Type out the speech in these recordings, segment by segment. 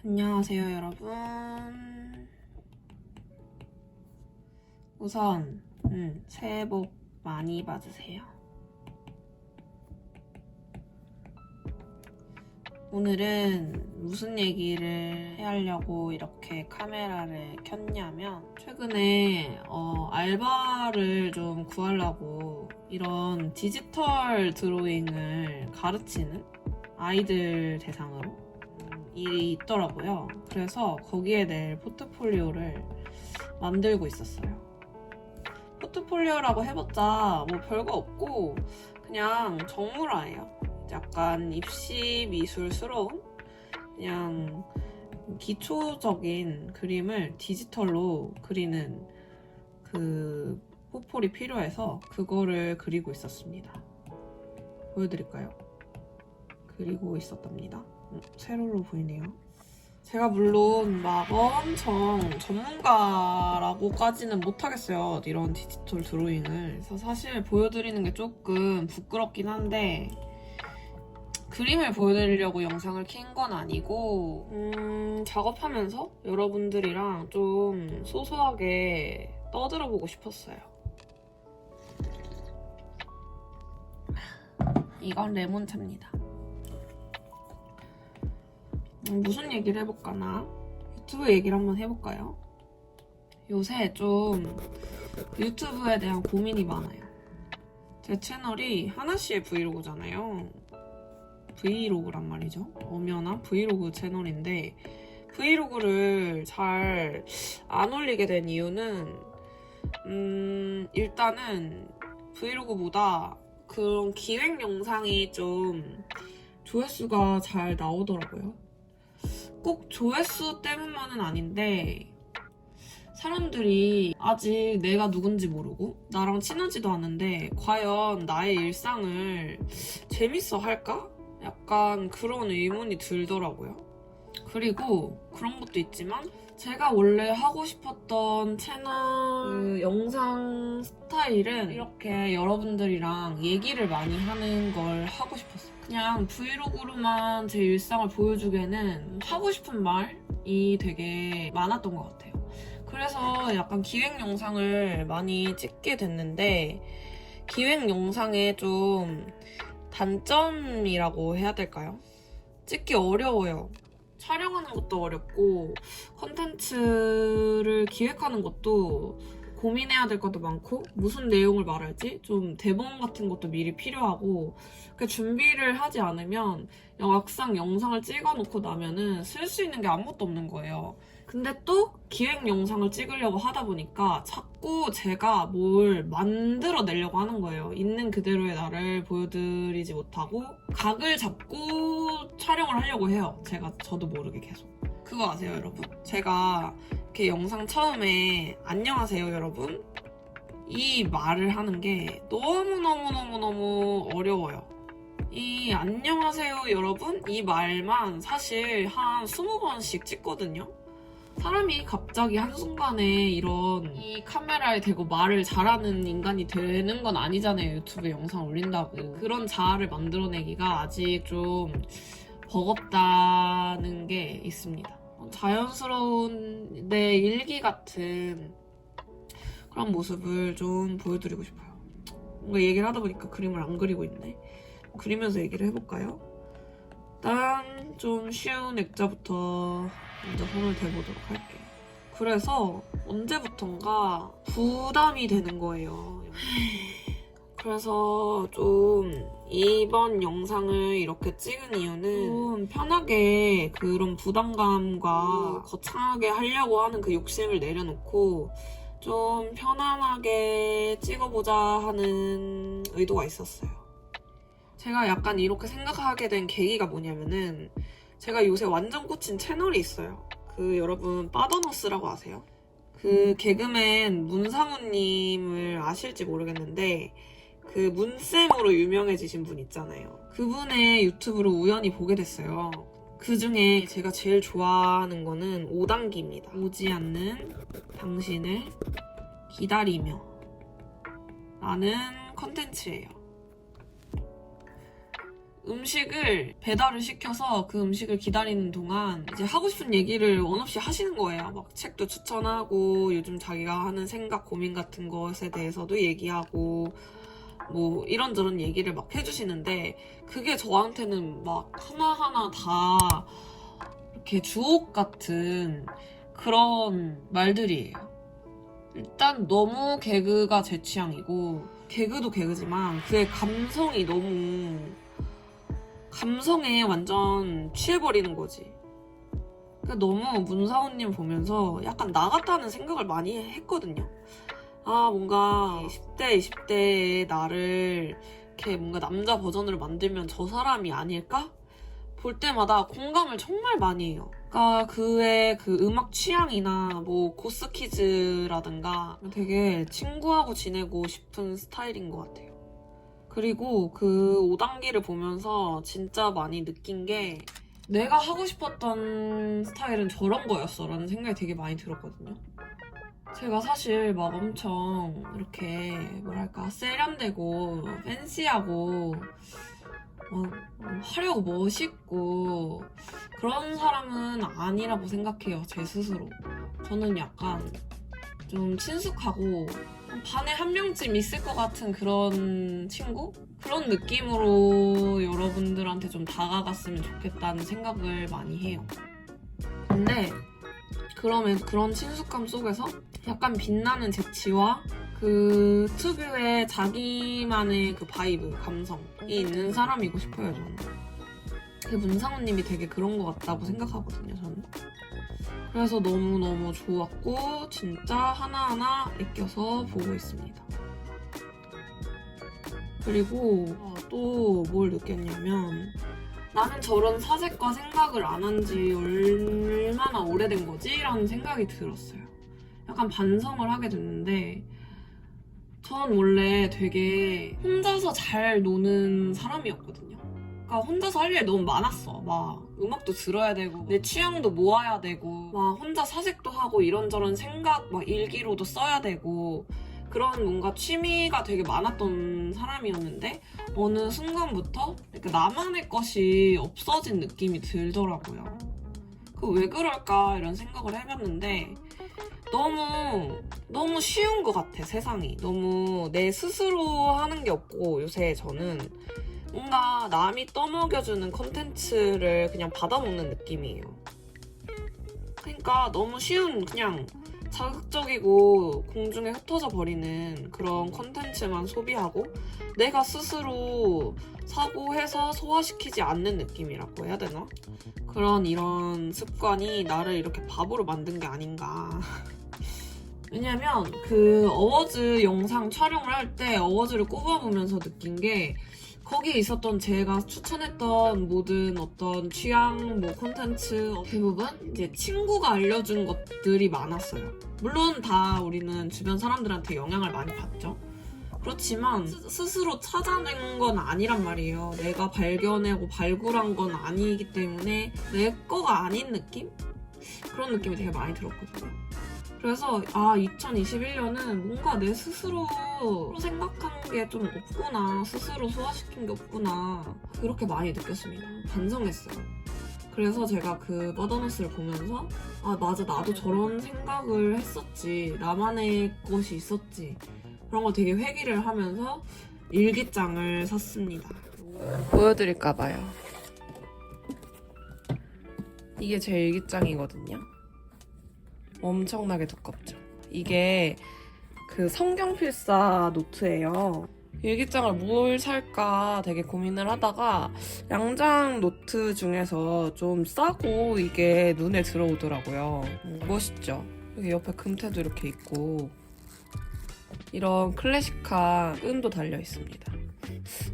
안녕하세요, 여러분. 우선 새해 복 많이 받으세요. 오늘은 무슨 얘기를 하려고 이렇게 카메라를 켰냐면, 최근에 알바를 좀 구하려고 이런 디지털 드로잉을 가르치는 아이들 대상으로 일이 있더라고요. 그래서 거기에 낼 포트폴리오를 만들고 있었어요. 포트폴리오라고 해봤자 뭐 별거 없고 그냥 정물화예요. 약간 입시 미술스러운 그냥 기초적인 그림을 디지털로 그리는 그 포폴이 필요해서 그거를 그리고 있었습니다. 보여드릴까요? 그리고 있었답니다. 세로로 보이네요. 제가 물론 막 엄청 전문가라고까지는 못하겠어요. 이런 디지털 드로잉을. 그래서 사실 보여드리는 게 조금 부끄럽긴 한데 그림을 보여드리려고 영상을 킨 건 아니고 작업하면서 여러분들이랑 좀 소소하게 떠들어보고 싶었어요. 이건 레몬차입니다. 무슨 얘기를 해볼까나? 유튜브 얘기를 한번 해볼까요? 요새 좀 유튜브에 대한 고민이 많아요. 제 채널이 하나씨의 브이로그잖아요. 브이로그란 말이죠. 엄연한 브이로그 채널인데 브이로그를 잘 안 올리게 된 이유는 일단은 브이로그보다 그런 기획 영상이 좀 조회수가 잘 나오더라고요. 꼭 조회수 때문만은 아닌데 사람들이 아직 내가 누군지 모르고 나랑 친하지도 않은데 과연 나의 일상을 재밌어 할까? 약간 그런 의문이 들더라고요. 그리고 그런 것도 있지만 제가 원래 하고 싶었던 채널 그 영상 스타일은 이렇게 여러분들이랑 얘기를 많이 하는 걸 하고 싶었어요. 그냥 브이로그로만 제 일상을 보여주기에는 하고 싶은 말이 되게 많았던 것 같아요. 그래서 약간 기획 영상을 많이 찍게 됐는데 기획 영상의 좀 단점이라고 해야 될까요? 찍기 어려워요. 촬영하는 것도 어렵고 컨텐츠를 기획하는 것도 고민해야 될 것도 많고 무슨 내용을 말할지 좀 대본 같은 것도 미리 필요하고 준비를 하지 않으면 막상 영상을 찍어놓고 나면은 쓸 수 있는 게 아무것도 없는 거예요. 근데 또 기획 영상을 찍으려고 하다 보니까 자꾸 제가 뭘 만들어내려고 하는 거예요. 있는 그대로의 나를 보여드리지 못하고 각을 잡고 촬영을 하려고 해요. 저도 모르게 계속. 그거 아세요, 여러분? 제가 이렇게 영상 처음에 안녕하세요, 여러분? 이 말을 하는 게 너무너무너무너무 어려워요. 이 안녕하세요, 여러분? 이 말만 사실 한 20번씩 찍거든요. 사람이 갑자기 한순간에 이런 이 카메라에 대고 말을 잘하는 인간이 되는 건 아니잖아요. 유튜브에 영상 올린다고. 그런 자아를 만들어내기가 아직 좀 버겁다는 게 있습니다. 자연스러운 내 일기 같은 그런 모습을 좀 보여드리고 싶어요. 뭔가 얘기를 하다 보니까 그림을 안 그리고 있네. 그리면서 얘기를 해볼까요? 일단 좀 쉬운 액자부터 먼저 손을 대보도록 할게요. 그래서 언제부턴가 부담이 되는 거예요. 그래서 좀 이번 영상을 이렇게 찍은 이유는 좀 편하게 그런 부담감과 거창하게 하려고 하는 그 욕심을 내려놓고 좀 편안하게 찍어보자 하는 의도가 있었어요. 제가 약간 이렇게 생각하게 된 계기가 뭐냐면은 제가 요새 완전 꽂힌 채널이 있어요. 여러분 빠더너스라고 아세요? 개그맨 문상우님을 아실지 모르겠는데 문쌤으로 유명해지신 분 있잖아요. 그분의 유튜브를 우연히 보게 됐어요. 그 중에 제가 제일 좋아하는 거는 5단기입니다. 오지 않는 당신을 기다리며 라는 컨텐츠예요. 음식을 배달을 시켜서 그 음식을 기다리는 동안 이제 하고 싶은 얘기를 원 없이 하시는 거예요. 막 책도 추천하고 요즘 자기가 하는 생각, 고민 같은 것에 대해서도 얘기하고 뭐 이런저런 얘기를 막 해주시는데 그게 저한테는 막 하나하나 다 이렇게 주옥 같은 그런 말들이에요. 일단 너무 개그가 제 취향이고 개그도 개그지만 그의 감성이 너무 감성에 완전 취해버리는 거지. 그러니까 너무 문사원님 보면서 약간 나 같다는 생각을 많이 했거든요. 아 뭔가 10대, 20대의 나를 이렇게 뭔가 남자 버전으로 만들면 저 사람이 아닐까? 볼 때마다 공감을 정말 많이 해요. 그러니까 그의 그 음악 취향이나 뭐 고스키즈라든가 되게 친구하고 지내고 싶은 스타일인 것 같아요. 그리고 그 5단계를 보면서 진짜 많이 느낀 게 내가 하고 싶었던 스타일은 저런 거였어 라는 생각이 되게 많이 들었거든요. 제가 사실 막 엄청 이렇게 뭐랄까 세련되고 팬시하고 화려하고 멋있고 그런 사람은 아니라고 생각해요. 제 스스로. 저는 약간 좀 친숙하고 반에 한 명쯤 있을 것 같은 그런 친구? 그런 느낌으로 여러분들한테 좀 다가갔으면 좋겠다는 생각을 많이 해요. 근데 그러면 그런 친숙함 속에서 약간 빛나는 재치와 그 특유의 자기만의 그 바이브, 감성이 있는 사람이고 싶어요, 저는. 그 문상우님이 되게 그런 것 같다고 생각하거든요, 저는. 그래서 너무너무 좋았고 진짜 하나하나 아껴서 보고 있습니다. 그리고 또 뭘 느꼈냐면 나는 저런 사색과 생각을 안 한 지 얼마나 오래된 거지? 라는 생각이 들었어요. 약간 반성을 하게 됐는데 전 원래 되게 혼자서 잘 노는 사람이었거든요. 그러니까 혼자서 할 일이 너무 많았어. 막 음악도 들어야 되고 내 취향도 모아야 되고 막 혼자 사색도 하고 이런저런 생각 막 일기로도 써야 되고 그런 뭔가 취미가 되게 많았던 사람이었는데 어느 순간부터 이렇게 나만의 것이 없어진 느낌이 들더라고요. 그 왜 그럴까 이런 생각을 해봤는데 너무 쉬운 것 같아, 세상이. 너무 내 스스로 하는 게 없고 요새 저는 뭔가 남이 떠먹여주는 컨텐츠를 그냥 받아먹는 느낌이에요. 그러니까 너무 쉬운 그냥 자극적이고 공중에 흩어져 버리는 그런 컨텐츠만 소비하고 내가 스스로 사고해서 소화시키지 않는 느낌이라고 해야 되나? 이런 습관이 나를 이렇게 바보로 만든 게 아닌가. 왜냐면 그 어워즈 영상 촬영을 할 때 어워즈를 꼽아보면서 느낀 게 거기에 있었던 제가 추천했던 모든 어떤 취향, 뭐 콘텐츠 대부분 이제 친구가 알려준 것들이 많았어요. 물론 다 우리는 주변 사람들한테 영향을 많이 받죠. 그렇지만 스스로 찾아낸 건 아니란 말이에요. 내가 발견하고 발굴한 건 아니기 때문에 내 거가 아닌 느낌? 그런 느낌이 되게 많이 들었거든요. 그래서 2021년은 뭔가 내 스스로 생각한 게 좀 없구나, 스스로 소화시킨 게 없구나 그렇게 많이 느꼈습니다. 반성했어요. 그래서 제가 그 버더너스를 보면서 맞아, 나도 저런 생각을 했었지, 나만의 것이 있었지, 그런 거 되게 회귀를 하면서 일기장을 샀습니다. 보여드릴까봐요. 이게 제 일기장이거든요. 엄청나게 두껍죠. 이게 그 성경필사 노트예요. 일기장을 뭘 살까 되게 고민을 하다가 양장 노트 중에서 좀 싸고 이게 눈에 들어오더라고요. 멋있죠? 여기 옆에 금태도 이렇게 있고 이런 클래식한 끈도 달려 있습니다.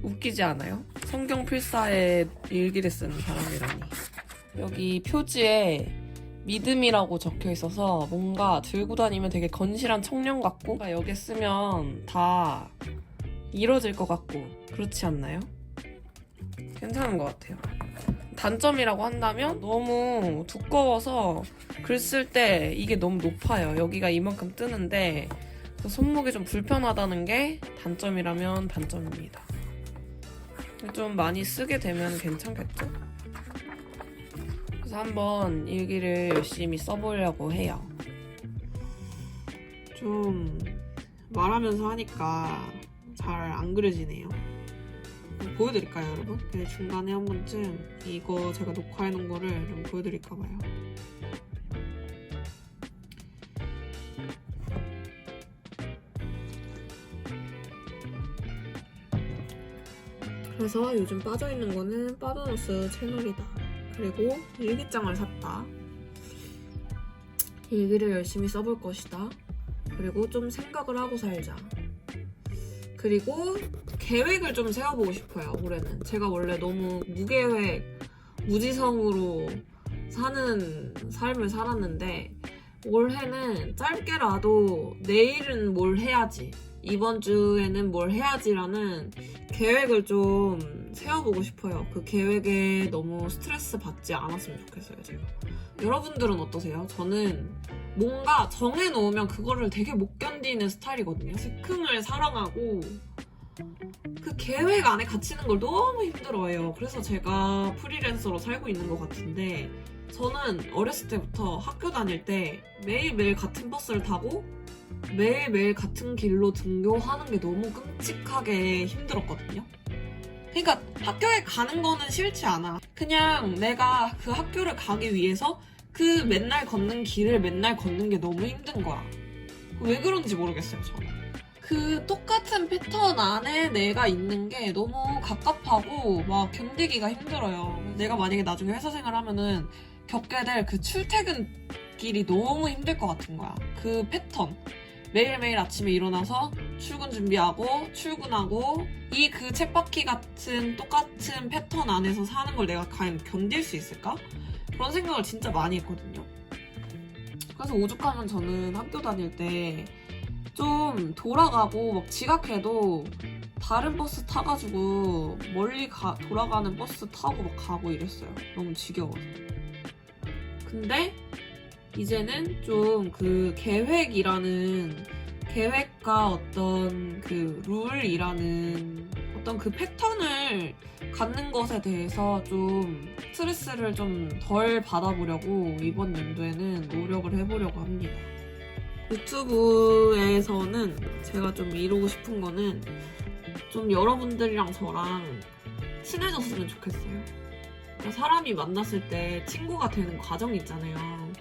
웃기지 않아요? 성경필사에 일기를 쓰는 사람이라니. 여기 표지에 믿음이라고 적혀 있어서 뭔가 들고 다니면 되게 건실한 청년 같고 여기 쓰면 다 이뤄질 것 같고 그렇지 않나요? 괜찮은 것 같아요. 단점이라고 한다면 너무 두꺼워서 글 쓸 때 이게 너무 높아요. 여기가 이만큼 뜨는데 손목이 좀 불편하다는 게 단점이라면 단점입니다. 좀 많이 쓰게 되면 괜찮겠죠? 그래서 한번 일기를 열심히 써보려고 해요. 좀 말하면서 하니까 잘 안 그려지네요. 보여드릴까요, 여러분? 네, 중간에 한 번쯤 이거 제가 녹화해놓은 거를 좀 보여드릴까봐요. 그래서 요즘 빠져있는 거는 빠도너스 채널이다. 그리고 일기장을 샀다. 일기를 열심히 써볼 것이다. 그리고 좀 생각을 하고 살자. 그리고 계획을 좀 세워보고 싶어요, 올해는. 제가 원래 너무 무계획, 무지성으로 사는 삶을 살았는데 올해는 짧게라도 내일은 뭘 해야지, 이번 주에는 뭘 해야지라는 계획을 좀 세워보고 싶어요. 그 계획에 너무 스트레스 받지 않았으면 좋겠어요, 제가. 여러분들은 어떠세요? 저는 뭔가 정해놓으면 그거를 되게 못 견디는 스타일이거든요. 즉흥을 사랑하고 그 계획 안에 갇히는 걸 너무 힘들어해요. 그래서 제가 프리랜서로 살고 있는 것 같은데, 저는 어렸을 때부터 학교 다닐 때 매일매일 같은 버스를 타고 매일매일 같은 길로 등교하는 게 너무 끔찍하게 힘들었거든요. 그러니까 학교에 가는 거는 싫지 않아. 그냥 내가 그 학교를 가기 위해서 그 맨날 걷는 길을 맨날 걷는 게 너무 힘든 거야. 왜 그런지 모르겠어요, 저는. 그 똑같은 패턴 안에 내가 있는 게 너무 갑갑하고 막 견디기가 힘들어요. 내가 만약에 나중에 회사 생활하면은 겪게 될 그 출퇴근길이 너무 힘들 것 같은 거야. 그 패턴. 매일매일 아침에 일어나서 출근 준비하고 출근하고 이 그 쳇바퀴 같은 똑같은 패턴 안에서 사는 걸 내가 과연 견딜 수 있을까? 그런 생각을 진짜 많이 했거든요. 그래서 오죽하면 저는 학교 다닐 때 좀 돌아가고 막 지각해도 다른 버스 타가지고 멀리 돌아가는 버스 타고 막 가고 이랬어요. 너무 지겨워서. 근데 이제는 좀 그 계획과 어떤 그 룰이라는 어떤 그 패턴을 갖는 것에 대해서 좀 스트레스를 좀 덜 받아보려고 이번 연도에는 노력을 해보려고 합니다. 유튜브에서는 제가 좀 이루고 싶은 거는 좀 여러분들이랑 저랑 친해졌으면 좋겠어요. 사람이 만났을 때 친구가 되는 과정이 있잖아요.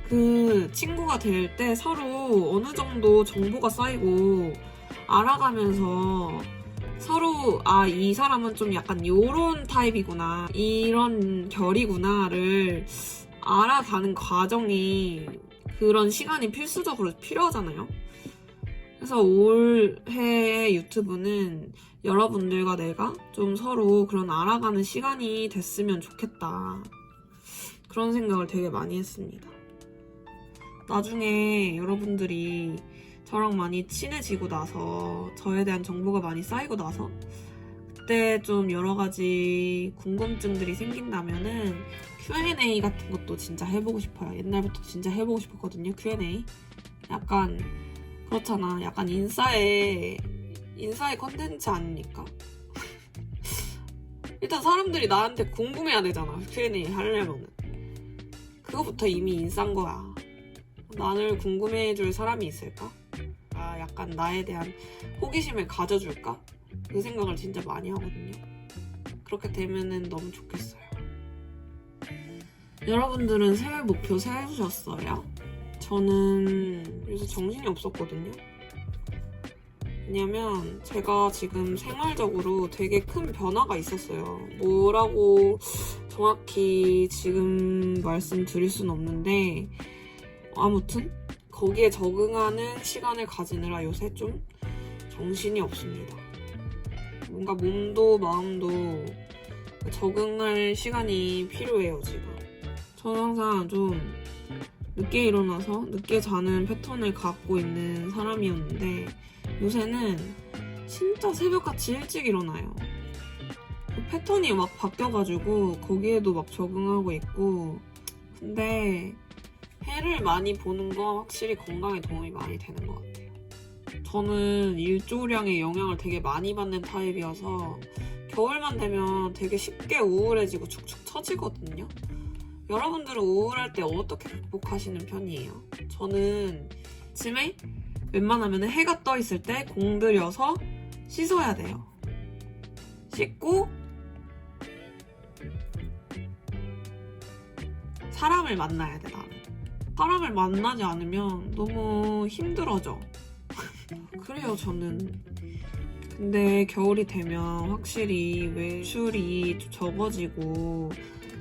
그 친구가 될 때 서로 어느 정도 정보가 쌓이고 알아가면서 서로 이 사람은 좀 약간 요런 타입이구나, 이런 결이구나를 알아가는 과정이, 그런 시간이 필수적으로 필요하잖아요. 그래서 올해 유튜브는 여러분들과 내가 좀 서로 그런 알아가는 시간이 됐으면 좋겠다, 그런 생각을 되게 많이 했습니다. 나중에 여러분들이 저랑 많이 친해지고 나서, 저에 대한 정보가 많이 쌓이고 나서 그때 좀 여러 가지 궁금증들이 생긴다면은 Q&A 같은 것도 진짜 해보고 싶어요. 옛날부터 진짜 해보고 싶었거든요, Q&A. 약간 그렇잖아. 약간 인싸의 컨텐츠 아닙니까? 일단 사람들이 나한테 궁금해야 되잖아, Q&A 하려면은. 그거부터 이미 인싸인 거야. 나를 궁금해해줄 사람이 있을까? 약간 나에 대한 호기심을 가져줄까? 그 생각을 진짜 많이 하거든요. 그렇게 되면은 너무 좋겠어요. 여러분들은 새해 목표 세우셨어요? 저는 요새 정신이 없었거든요. 왜냐면 제가 지금 생활적으로 되게 큰 변화가 있었어요. 뭐라고 정확히 지금 말씀드릴 수는 없는데, 아무튼 거기에 적응하는 시간을 가지느라 요새 좀 정신이 없습니다. 뭔가 몸도 마음도 적응할 시간이 필요해요, 지금. 저는 항상 좀 늦게 일어나서 늦게 자는 패턴을 갖고 있는 사람이었는데 요새는 진짜 새벽같이 일찍 일어나요. 그 패턴이 막 바뀌어가지고 거기에도 막 적응하고 있고. 근데 해를 많이 보는 건 확실히 건강에 도움이 많이 되는 것 같아요. 저는 일조량의 영향을 되게 많이 받는 타입이어서 겨울만 되면 되게 쉽게 우울해지고 축축 처지거든요. 여러분들은 우울할 때 어떻게 극복하시는 편이에요? 저는 아침에 웬만하면 해가 떠 있을 때 공들여서 씻어야 돼요. 씻고 사람을 만나야 돼, 나는. 사람을 만나지 않으면 너무 힘들어져. 그래요, 저는. 근데 겨울이 되면 확실히 외출이 좀 적어지고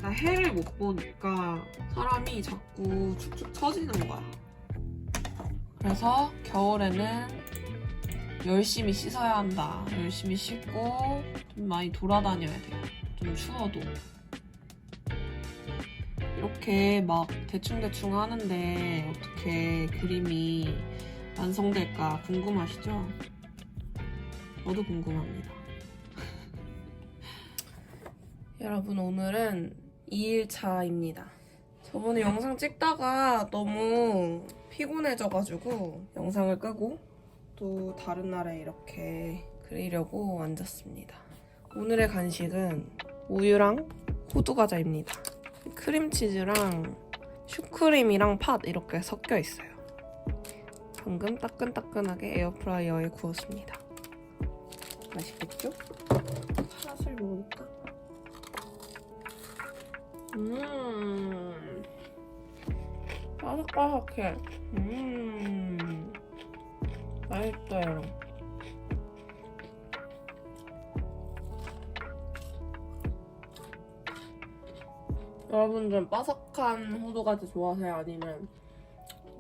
나 해를 못 보니까 사람이 자꾸 축축 처지는 거야. 그래서 겨울에는 열심히 씻어야 한다. 열심히 씻고 좀 많이 돌아다녀야 돼요. 좀 추워도. 이렇게 막 대충대충 하는데 어떻게 그림이 완성될까 궁금하시죠? 저도 궁금합니다. 여러분, 오늘은 2일차입니다. 저번에 영상 찍다가 너무 피곤해져가지고 영상을 끄고 또 다른 날에 이렇게 그리려고 앉았습니다. 오늘의 간식은 우유랑 호두과자입니다. 크림치즈랑 슈크림이랑 팥 이렇게 섞여 있어요. 방금 따끈따끈하게 에어프라이어에 구웠습니다. 맛있겠죠? 팥을 먹을까? 바삭바삭해. 맛있어요. 여러분들은 바삭한 호두과자 좋아하세요? 아니면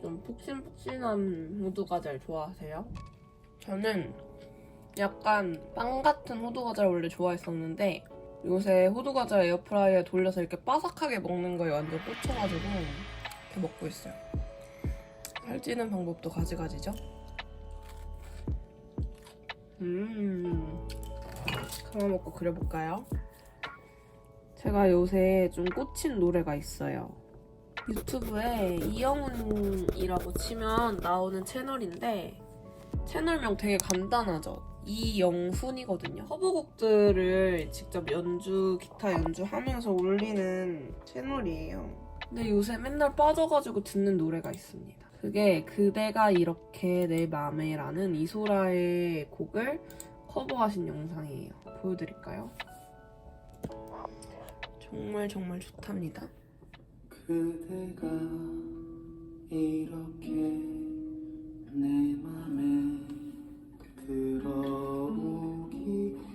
좀 폭신폭신한 호두과자를 좋아하세요? 저는 약간 빵 같은 호두과자를 원래 좋아했었는데 요새 호두과자 에어프라이어에 돌려서 이렇게 바삭하게 먹는 거에 완전 꽂혀가지고 이렇게 먹고 있어요. 살찌는 방법도 가지가지죠? 그만 먹고 그려볼까요? 제가 요새 좀 꽂힌 노래가 있어요. 유튜브에 이영훈이라고 치면 나오는 채널인데 채널명 되게 간단하죠? 이영훈이거든요. 커버곡들을 직접 기타 연주하면서 올리는 채널이에요. 근데 요새 맨날 빠져가지고 듣는 노래가 있습니다. 그게 그대가 이렇게 내 맘에라는 이소라의 곡을 커버하신 영상이에요. 보여드릴까요? 정말 정말 좋답니다. 그대가 이렇게 내 맘에 들어오기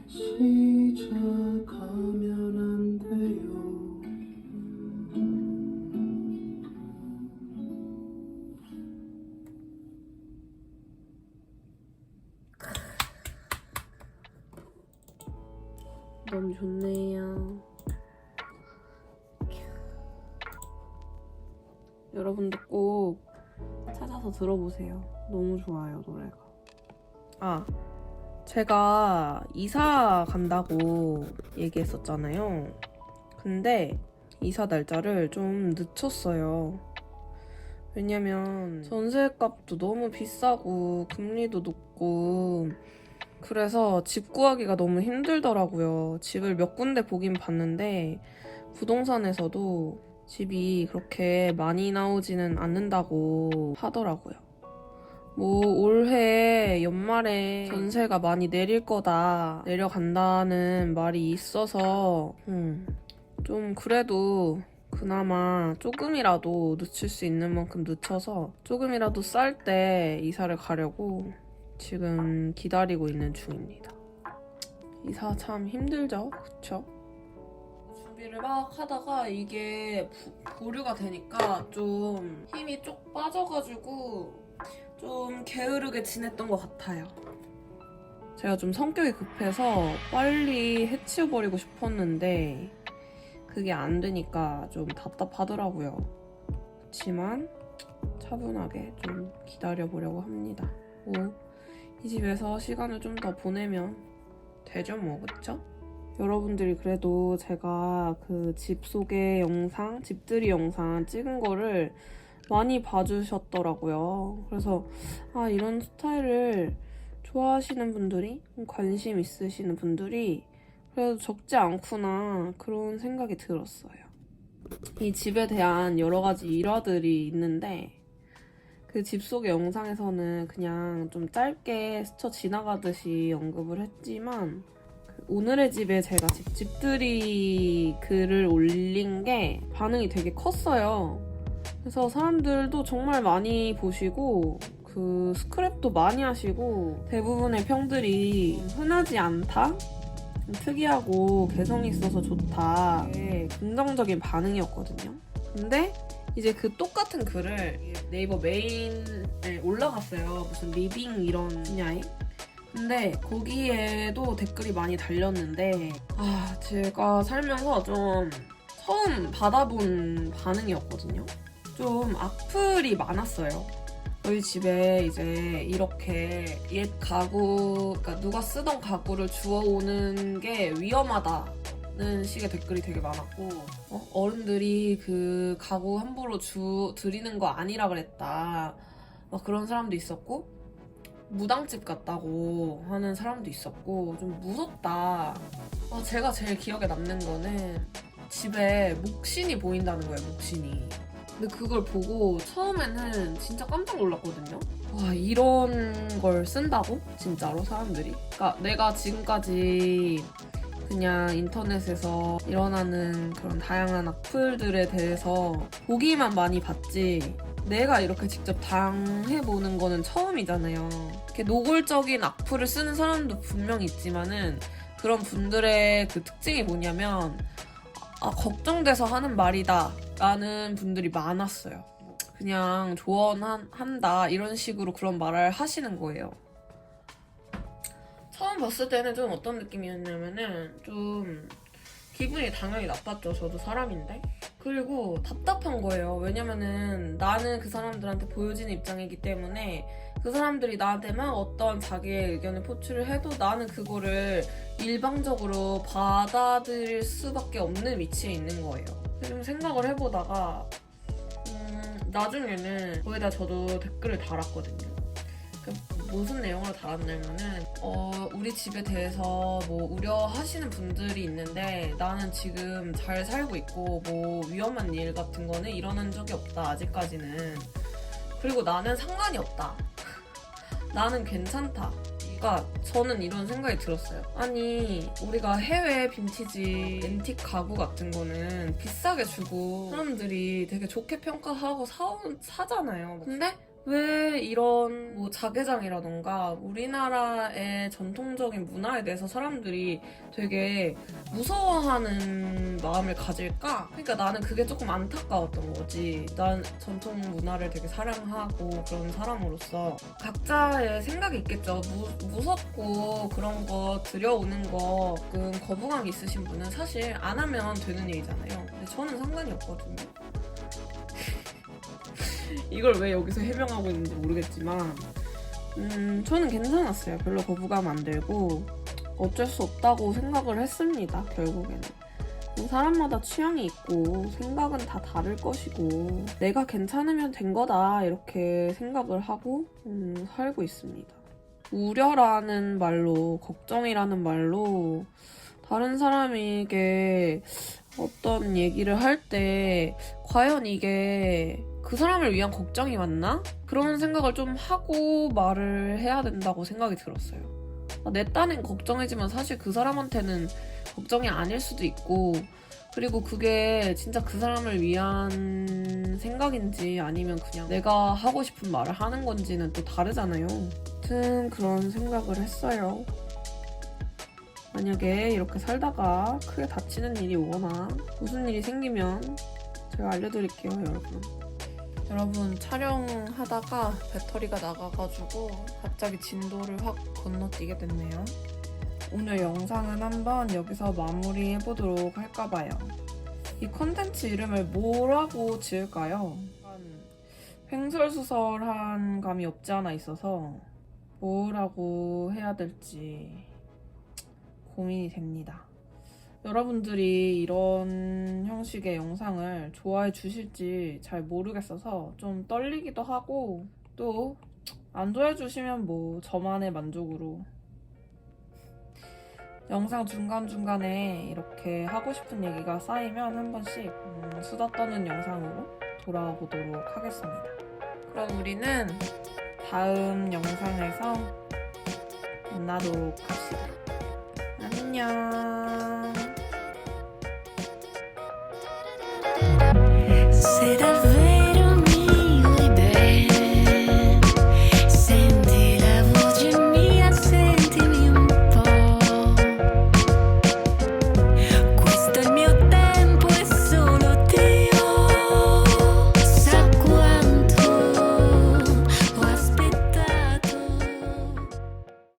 시작하면 안 돼요. 너무 좋네요. 여러분도 꼭 찾아서 들어보세요. 너무 좋아요, 노래가. 제가 이사 간다고 얘기했었잖아요. 근데 이사 날짜를 좀 늦췄어요. 왜냐면 전세값도 너무 비싸고 금리도 높고 그래서 집 구하기가 너무 힘들더라고요. 집을 몇 군데 보긴 봤는데 부동산에서도 집이 그렇게 많이 나오지는 않는다고 하더라고요. 뭐 올해 연말에 전세가 많이 내릴 거다, 내려간다는 말이 있어서 좀 그래도 그나마 조금이라도 늦출 수 있는 만큼 늦춰서 조금이라도 쌀 때 이사를 가려고 지금 기다리고 있는 중입니다. 이사 참 힘들죠? 그쵸? 준비를 막 하다가 이게 보류가 되니까 좀 힘이 쪽 빠져가지고 좀 게으르게 지냈던 것 같아요. 제가 좀 성격이 급해서 빨리 해치워버리고 싶었는데 그게 안 되니까 좀 답답하더라고요. 그렇지만 차분하게 좀 기다려보려고 합니다. 이 집에서 시간을 좀 더 보내면 되죠 뭐, 그쵸? 여러분들이 그래도 제가 그 집 소개 영상, 집들이 영상 찍은 거를 많이 봐주셨더라고요. 그래서 이런 스타일을 좋아하시는 분들이, 관심 있으시는 분들이 그래도 적지 않구나 그런 생각이 들었어요. 이 집에 대한 여러 가지 일화들이 있는데 그 집 속의 영상에서는 그냥 좀 짧게 스쳐 지나가듯이 언급을 했지만 오늘의 집에 제가 집들이 글을 올린 게 반응이 되게 컸어요. 그래서 사람들도 정말 많이 보시고 그 스크랩도 많이 하시고 대부분의 평들이 흔하지 않다? 좀 특이하고 개성이 있어서 좋다. 되게 긍정적인 반응이었거든요. 근데 이제 그 똑같은 글을 네이버 메인에 올라갔어요. 무슨 리빙 이런 분야에. 근데 거기에도 댓글이 많이 달렸는데 제가 살면서 좀 처음 받아본 반응이었거든요. 좀 악플이 많았어요. 저희 집에 이제 이렇게 옛 가구, 그러니까 누가 쓰던 가구를 주워오는 게 위험하다는 식의 댓글이 되게 많았고 어른들이 그 가구 함부로 드리는 거 아니라 그랬다. 막 그런 사람도 있었고 무당집 같다고 하는 사람도 있었고 좀 무섭다. 제가 제일 기억에 남는 거는 집에 목신이 보인다는 거예요. 목신이. 근데 그걸 보고 처음에는 진짜 깜짝 놀랐거든요. 와, 이런 걸 쓴다고? 진짜로 사람들이? 그러니까 내가 지금까지 그냥 인터넷에서 일어나는 그런 다양한 악플들에 대해서 보기만 많이 봤지 내가 이렇게 직접 당해보는 거는 처음이잖아요. 이렇게 노골적인 악플을 쓰는 사람도 분명 있지만은 그런 분들의 그 특징이 뭐냐면 걱정돼서 하는 말이다 라는 분들이 많았어요. 그냥 조언한다 이런 식으로 그런 말을 하시는 거예요. 처음 봤을 때는 좀 어떤 느낌이었냐면은 좀 기분이 당연히 나빴죠. 저도 사람인데. 그리고 답답한 거예요. 왜냐면은 나는 그 사람들한테 보여지는 입장이기 때문에 그 사람들이 나한테 막 어떤 자기의 의견을 포출을 해도 나는 그거를 일방적으로 받아들일 수밖에 없는 위치에 있는 거예요. 좀 생각을 해보다가 나중에는 거기다 저도 댓글을 달았거든요. 무슨 내용으로 달았냐면은 우리 집에 대해서 뭐 우려하시는 분들이 있는데 나는 지금 잘 살고 있고 뭐 위험한 일 같은 거는 일어난 적이 없다 아직까지는. 그리고 나는 상관이 없다. 나는 괜찮다. 그러니까 저는 이런 생각이 들었어요. 아니 우리가 해외 빈티지 앤틱 가구 같은 거는 비싸게 주고 사람들이 되게 좋게 평가하고 사잖아요. 근데 왜 이런 뭐 자개장이라던가 우리나라의 전통적인 문화에 대해서 사람들이 되게 무서워하는 마음을 가질까? 그러니까 나는 그게 조금 안타까웠던 거지. 난 전통 문화를 되게 사랑하고 그런 사람으로서 각자의 생각이 있겠죠. 무섭고 그런 거 들여오는 거 조금 거부감이 있으신 분은 사실 안 하면 되는 일이잖아요. 근데 저는 상관이 없거든요. 이걸 왜 여기서 해명하고 있는지 모르겠지만 저는 괜찮았어요. 별로 거부감 안 들고 어쩔 수 없다고 생각을 했습니다. 결국에는 사람마다 취향이 있고 생각은 다 다를 것이고 내가 괜찮으면 된 거다 이렇게 생각을 하고 살고 있습니다. 우려라는 말로 걱정이라는 말로 다른 사람에게 어떤 얘기를 할 때 과연 이게 그 사람을 위한 걱정이 맞나? 그런 생각을 좀 하고 말을 해야 된다고 생각이 들었어요. 내 딴엔 걱정이지만 사실 그 사람한테는 걱정이 아닐 수도 있고 그리고 그게 진짜 그 사람을 위한 생각인지 아니면 그냥 내가 하고 싶은 말을 하는 건지는 또 다르잖아요. 아무튼 그런 생각을 했어요. 만약에 이렇게 살다가 크게 다치는 일이 오거나 무슨 일이 생기면 제가 알려드릴게요, 여러분. 여러분 촬영하다가 배터리가 나가가지고 갑자기 진도를 확 건너뛰게 됐네요. 오늘 영상은 한번 여기서 마무리해보도록 할까봐요. 이 컨텐츠 이름을 뭐라고 지을까요? 횡설수설한 감이 없지 않아 있어서 뭐라고 해야 될지 고민이 됩니다. 여러분들이 이런 형식의 영상을 좋아해 주실지 잘 모르겠어서 좀 떨리기도 하고 또 안 좋아해 주시면 뭐 저만의 만족으로 영상 중간중간에 이렇게 하고 싶은 얘기가 쌓이면 한 번씩 수다 떠는 영상으로 돌아와 보도록 하겠습니다. 그럼 우리는 다음 영상에서 만나도록 합시다. 안녕. Sit